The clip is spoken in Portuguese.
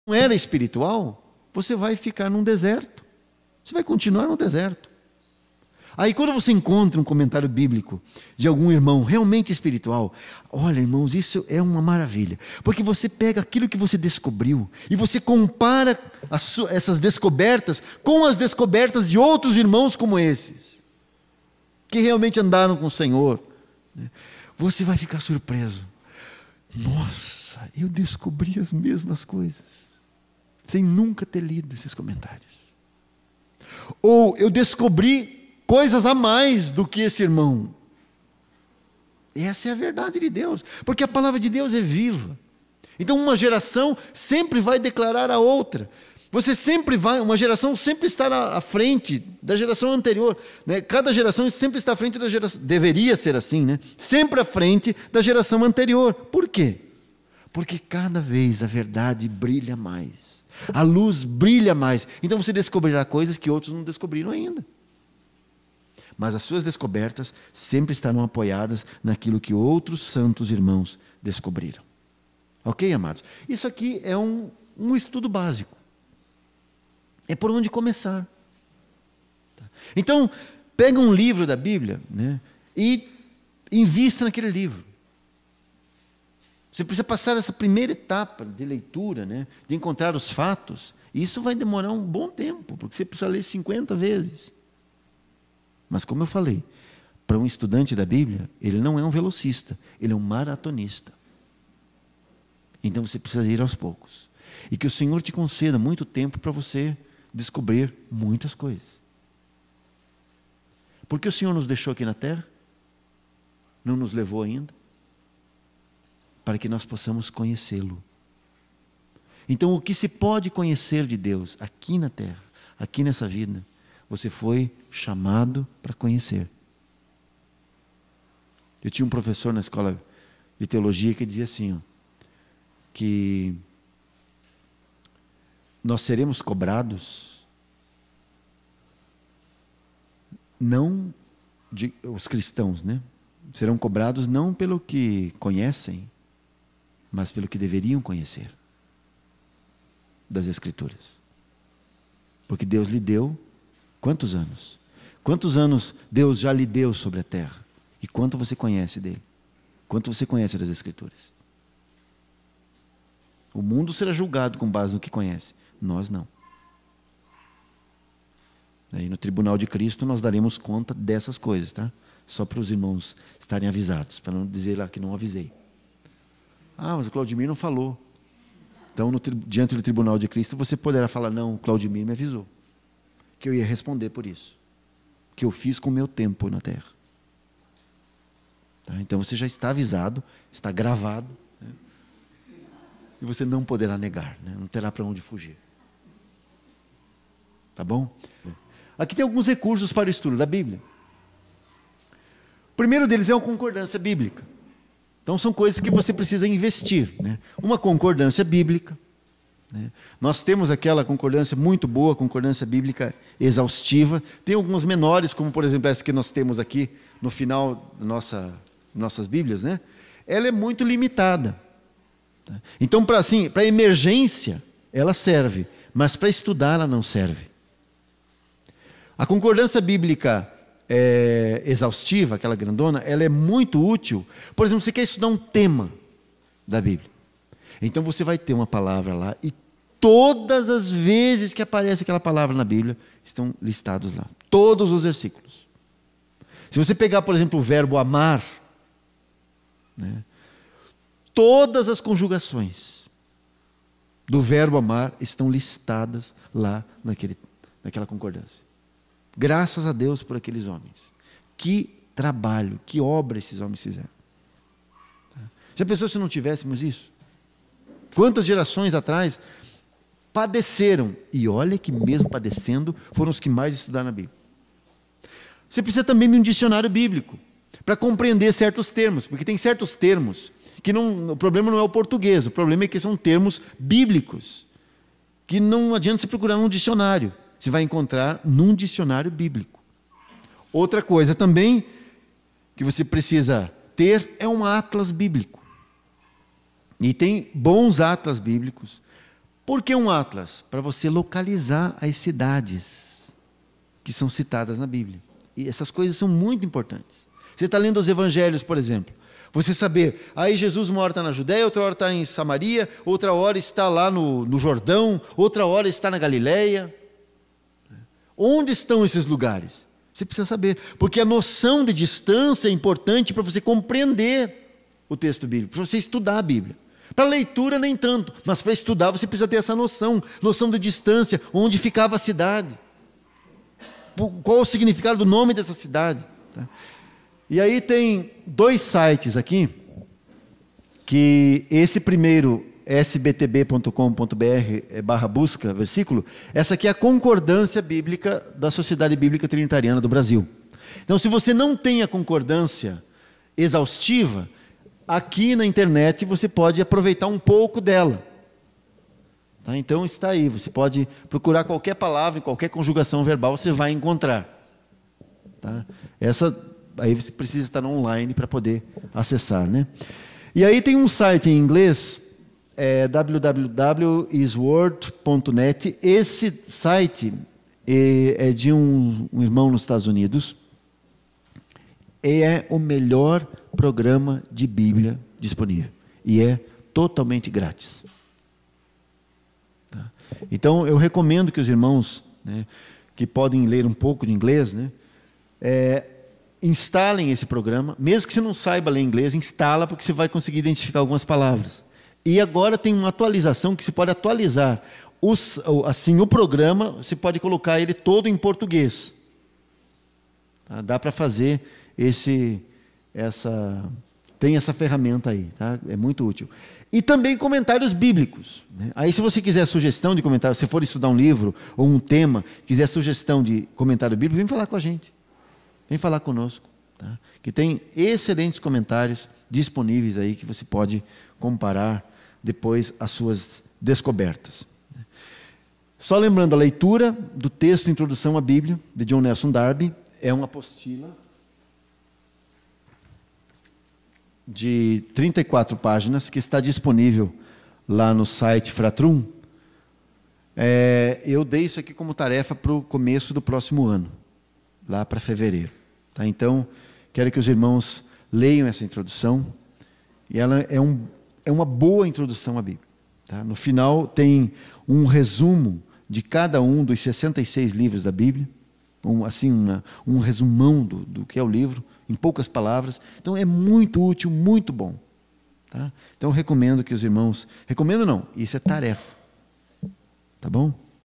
não era espiritual, você vai ficar num deserto. Você vai continuar no deserto. Aí quando você encontra um comentário bíblico de algum irmão realmente espiritual, olha, irmãos, isso é uma maravilha. Porque você pega aquilo que você descobriu e você compara essas descobertas com as descobertas de outros irmãos como esses, que realmente andaram com o Senhor. Você vai ficar surpreso. Nossa, eu descobri as mesmas coisas, sem nunca ter lido esses comentários. Ou eu descobri coisas a mais do que esse irmão. Essa é a verdade de Deus, porque a palavra de Deus é viva. Então uma geração sempre vai declarar a outra. Uma geração sempre estará à frente da geração anterior, né? Cada geração sempre está à frente da geração, deveria ser assim, né? Sempre à frente da geração anterior. Por quê? Porque cada vez a verdade brilha mais, a luz brilha mais. Então você descobrirá coisas que outros não descobriram ainda. Mas as suas descobertas sempre estarão apoiadas naquilo que outros santos irmãos descobriram. Ok, amados? Isso aqui é um estudo básico. É por onde começar. Então, pega um livro da Bíblia, né, e invista naquele livro. Você precisa passar essa primeira etapa de leitura, né, de encontrar os fatos. E isso vai demorar um bom tempo, porque você precisa ler 50 vezes. Mas como eu falei, para um estudante da Bíblia, ele não é um velocista, ele é um maratonista. Então você precisa ir aos poucos. E que o Senhor te conceda muito tempo para você descobrir muitas coisas. Porque o Senhor nos deixou aqui na terra? Não nos levou ainda? Para que nós possamos conhecê-lo. Então o que se pode conhecer de Deus aqui na terra, aqui nessa vida, você foi chamado para conhecer. Eu tinha um professor na escola de teologia que dizia assim, ó, que nós seremos cobrados, não os cristãos, né? Serão cobrados não pelo que conhecem, mas pelo que deveriam conhecer das Escrituras. Porque Deus lhe deu quantos anos? Quantos anos Deus já lhe deu sobre a terra? E quanto você conhece dele? Quanto você conhece das Escrituras? O mundo será julgado com base no que conhece. Nós não. Aí no tribunal de Cristo nós daremos conta dessas coisas, tá? Só para os irmãos estarem avisados, para não dizer lá que não avisei. Ah, mas o Claudimir não falou. Então, diante do tribunal de Cristo, você poderá falar, não, o Claudimir me avisou que eu ia responder por isso, que eu fiz com o meu tempo na terra. Tá? Então você já está avisado, está gravado, né? E você não poderá negar, né? Não terá para onde fugir. Tá bom? Aqui tem alguns recursos para o estudo da Bíblia. O primeiro deles é a concordância bíblica. Então são coisas que você precisa investir, né? Uma concordância bíblica, né? Nós temos aquela concordância muito boa, concordância bíblica exaustiva. Tem algumas menores, como por exemplo essa que nós temos aqui no final da nossas Bíblias, né? Ela é muito limitada. Tá? Então para emergência ela serve, mas para estudar ela não serve. A concordância bíblica exaustiva, aquela grandona, ela é muito útil. Por exemplo, você quer estudar um tema da Bíblia. Então você vai ter uma palavra lá e todas as vezes que aparece aquela palavra na Bíblia estão listados lá. Todos os versículos. Se você pegar, por exemplo, o verbo amar, né, todas as conjugações do verbo amar estão listadas lá naquela concordância. Graças a Deus por aqueles homens. Que trabalho, que obra esses homens fizeram. Já pensou se não tivéssemos isso? Quantas gerações atrás padeceram, e olha que mesmo padecendo, foram os que mais estudaram a Bíblia. Você precisa também de um dicionário bíblico, para compreender certos termos, porque tem certos termos, que o problema não é o português, o problema é que são termos bíblicos, que não adianta você procurar num dicionário, você vai encontrar num dicionário bíblico. Outra coisa também, que você precisa ter, é um atlas bíblico. E tem bons atlas bíblicos Por que um atlas? Para você localizar as cidades que são citadas na Bíblia. E essas coisas são muito importantes. Você está lendo os evangelhos, por exemplo. Você saber, aí Jesus uma hora está na Judéia, outra hora está em Samaria, outra hora está lá no Jordão, outra hora está na Galileia. Onde estão esses lugares? Você precisa saber, porque a noção de distância é importante para você compreender o texto bíblico, para você estudar a Bíblia. Para leitura nem tanto, mas para estudar você precisa ter essa noção de distância, onde ficava a cidade, qual o significado do nome dessa cidade. Tá? E aí tem 2 sites aqui, que esse primeiro, sbtb.com.br/busca, versículo, essa aqui é a concordância bíblica da Sociedade Bíblica Trinitariana do Brasil. Então, se você não tem a concordância exaustiva, aqui na internet você pode aproveitar um pouco dela. Tá? Então está aí, você pode procurar qualquer palavra, qualquer conjugação verbal, você vai encontrar. Tá? Aí você precisa estar online para poder acessar, né? E aí tem um site em inglês, www.isword.net. Esse site é de um irmão nos Estados Unidos. É o melhor programa de Bíblia disponível. E é totalmente grátis. Tá? Então, eu recomendo que os irmãos, né, que podem ler um pouco de inglês, né, instalem esse programa. Mesmo que você não saiba ler inglês, instala, porque você vai conseguir identificar algumas palavras. E agora tem uma atualização que você pode atualizar. O programa, você pode colocar ele todo em português. Tá? Dá para fazer tem essa ferramenta aí, tá? É muito útil. E também comentários bíblicos, né? Aí, se você quiser sugestão de comentário, se for estudar um livro ou um tema, quiser sugestão de comentário bíblico, vem falar com a gente. Vem falar conosco. Tá? Que tem excelentes comentários disponíveis aí que você pode comparar depois as suas descobertas. Só lembrando, a leitura do texto Introdução à Bíblia, de John Nelson Darby, é uma apostila de 34 páginas, que está disponível lá no site Fratrum. Eu dei isso aqui como tarefa para o começo do próximo ano, lá para fevereiro. Tá? Então, quero que os irmãos leiam essa introdução, e ela é uma boa introdução à Bíblia. Tá? No final tem um resumo de cada um dos 66 livros da Bíblia, um resumão do que é o livro, em poucas palavras. Então é muito útil, muito bom. Tá? Então recomendo que os irmãos... Recomendo não, isso é tarefa. Tá bom?